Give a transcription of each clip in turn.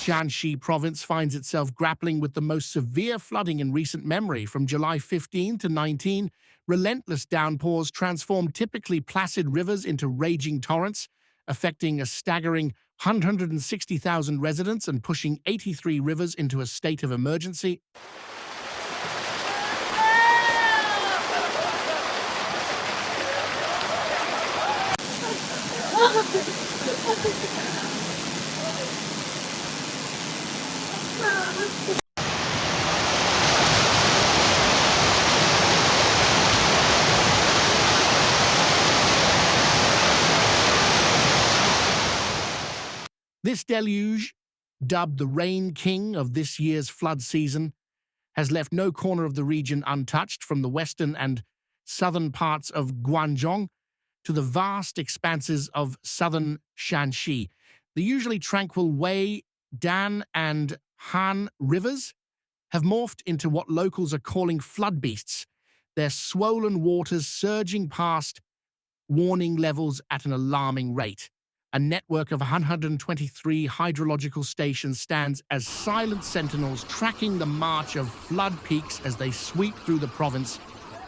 Shaanxi Province finds itself grappling with the most severe flooding in recent memory. From July 15 to 19, relentless downpours transformed typically placid rivers into raging torrents, affecting a staggering 160,000 residents and pushing 83 rivers into a state of emergency. This deluge, dubbed the Rain King of this year's flood season, has left no corner of the region untouched, from the western and southern parts of Guangdong to the vast expanses of southern Shaanxi. The usually tranquil Wei, Dan, and Han rivers have morphed into what locals are calling flood beasts, their swollen waters surging past warning levels at an alarming rate. A network of 123 hydrological stations stands as silent sentinels, tracking the march of flood peaks as they sweep through the province.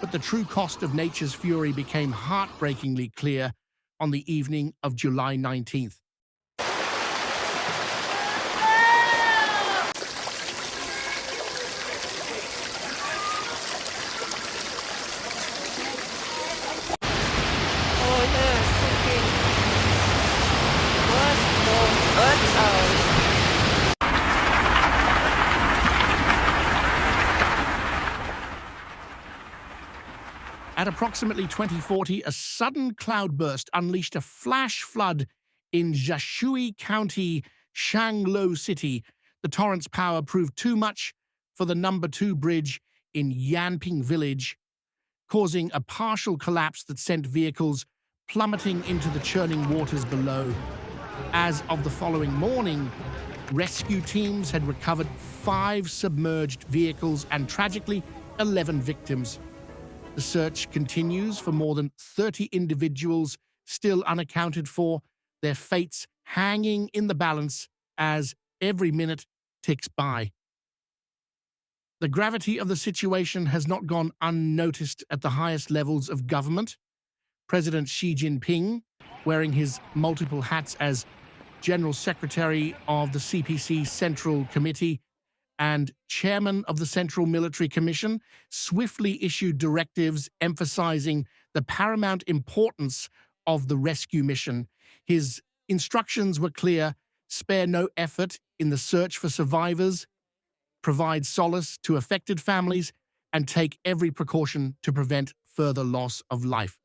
But the true cost of nature's fury became heartbreakingly clear on the evening of July 19th. At approximately 2040, a sudden cloudburst unleashed a flash flood in Zhashui County, Shanglo City. The torrent's power proved too much for the number 2 bridge in Yanping village, causing a partial collapse that sent vehicles plummeting into the churning waters below. As of the following morning, rescue teams had recovered 5 submerged vehicles and, tragically, 11 victims. The search continues for more than 30 individuals still unaccounted for, their fates hanging in the balance as every minute ticks by. The gravity of the situation has not gone unnoticed at the highest levels of government. President Xi Jinping, wearing his multiple hats as General Secretary of the CPC Central Committee and Chairman of the Central Military Commission, swiftly issued directives emphasizing the paramount importance of the rescue mission. His instructions were clear: spare no effort in the search for survivors, provide solace to affected families, and take every precaution to prevent further loss of life.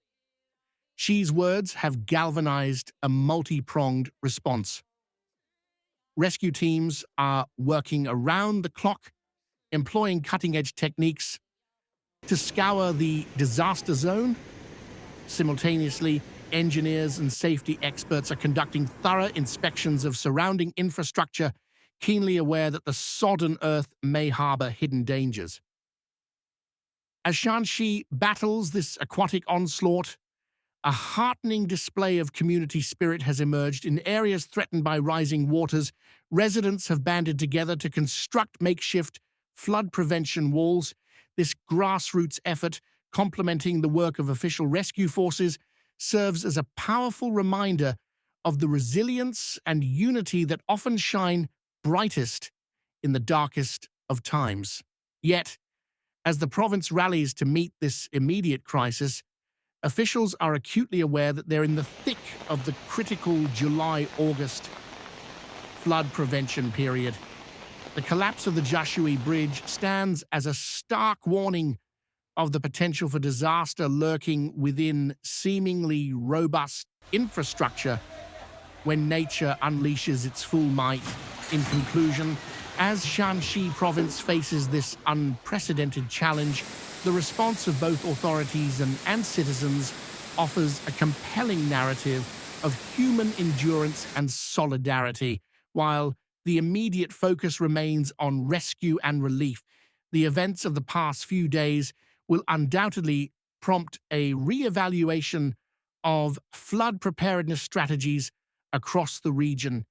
Xi's words have galvanized a multi-pronged response. Rescue teams are working around the clock, employing cutting-edge techniques to scour the disaster zone. Simultaneously, engineers and safety experts are conducting thorough inspections of surrounding infrastructure, keenly aware that the sodden earth may harbor hidden dangers. As Shaanxi battles this aquatic onslaught, a heartening display of community spirit has emerged. In areas threatened by rising waters, residents have banded together to construct makeshift flood prevention walls. This grassroots effort, complementing the work of official rescue forces, serves as a powerful reminder of the resilience and unity that often shine brightest in the darkest of times. Yet, as the province rallies to meet this immediate crisis, officials are acutely aware that they're in the thick of the critical July-August flood prevention period. The collapse of the Zhashui Bridge stands as a stark warning of the potential for disaster lurking within seemingly robust infrastructure when nature unleashes its full might. In conclusion, as Shaanxi Province faces this unprecedented challenge, the response of both authorities and citizens offers a compelling narrative of human endurance and solidarity. While the immediate focus remains on rescue and relief, the events of the past few days will undoubtedly prompt a re-evaluation of flood preparedness strategies across the region.